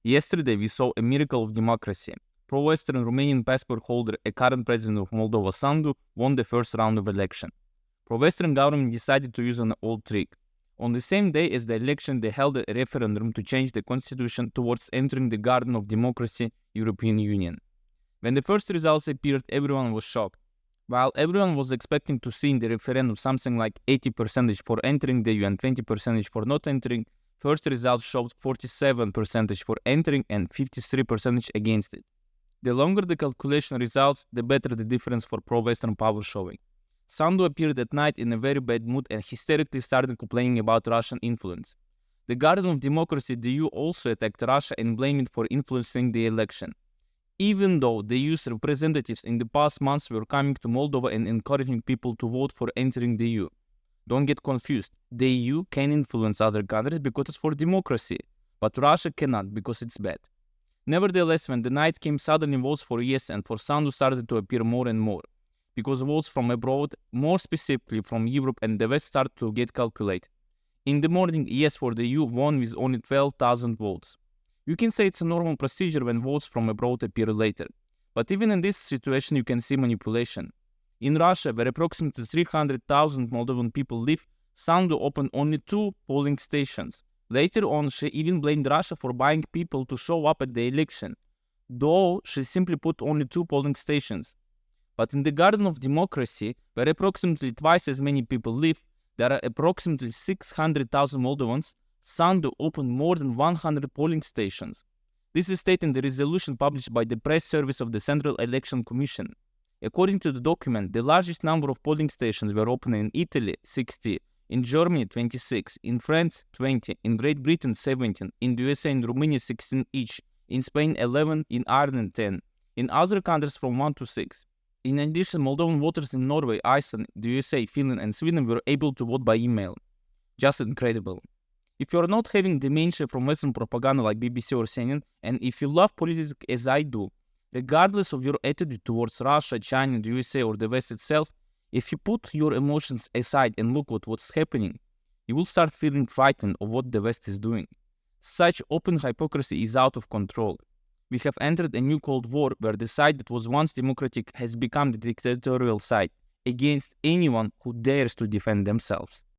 Yesterday, we saw a miracle of democracy. Pro-Western Romanian passport holder, a current president of Moldova, Sandu, won the first round of election. Pro-Western government decided to use an old trick. On the same day as the election, they held a referendum to change the constitution towards entering the garden of democracy, European Union. When the first results appeared, everyone was shocked. While everyone was expecting to see in the referendum something like 80% for entering the EU and 20% for not entering, first results showed 47% for entering and 53% against it. The longer the calculation results, the better the difference for pro-Western power showing. Sandu appeared at night in a very bad mood and hysterically started complaining about Russian influence. The Guardian of Democracy, the EU, also attacked Russia and blamed it for influencing the election. Even though the EU's representatives in the past months were coming to Moldova and encouraging people to vote for entering the EU. Don't get confused. The EU can influence other countries because it's for democracy, but Russia cannot because it's bad. Nevertheless, when the night came, suddenly votes for yes and for Sandu started to appear more and more, because votes from abroad, more specifically from Europe and the West, started to get calculated. In the morning, yes for the EU won with only 12,000 votes. You can say it's a normal procedure when votes from abroad appear later, but even in this situation you can see manipulation. In Russia, where approximately 300,000 Moldovan people live, Sandu opened only 2 polling stations. Later on, she even blamed Russia for buying people to show up at the election, though she simply put only 2 polling stations. But in the Garden of Democracy, where approximately twice as many people live, there are approximately 600,000 Moldovans, Sandu opened more than 100 polling stations. This is stated in the resolution published by the press service of the Central Election Commission. According to the document, the largest number of polling stations were opened in Italy, 60, in Germany, 26, in France, 20, in Great Britain, 17, in the USA and Romania, 16 each, in Spain, 11, in Ireland, 10, in other countries from 1 to 6. In addition, Moldovan voters in Norway, Iceland, the USA, Finland, and Sweden were able to vote by email. Just incredible. If you are not having dementia from Western propaganda like BBC or CNN, and if you love politics as I do, regardless of your attitude towards Russia, China, the USA, or the West itself, if you put your emotions aside and look at what's happening, you will start feeling frightened of what the West is doing. Such open hypocrisy is out of control. We have entered a new Cold War where the side that was once democratic has become the dictatorial side against anyone who dares to defend themselves.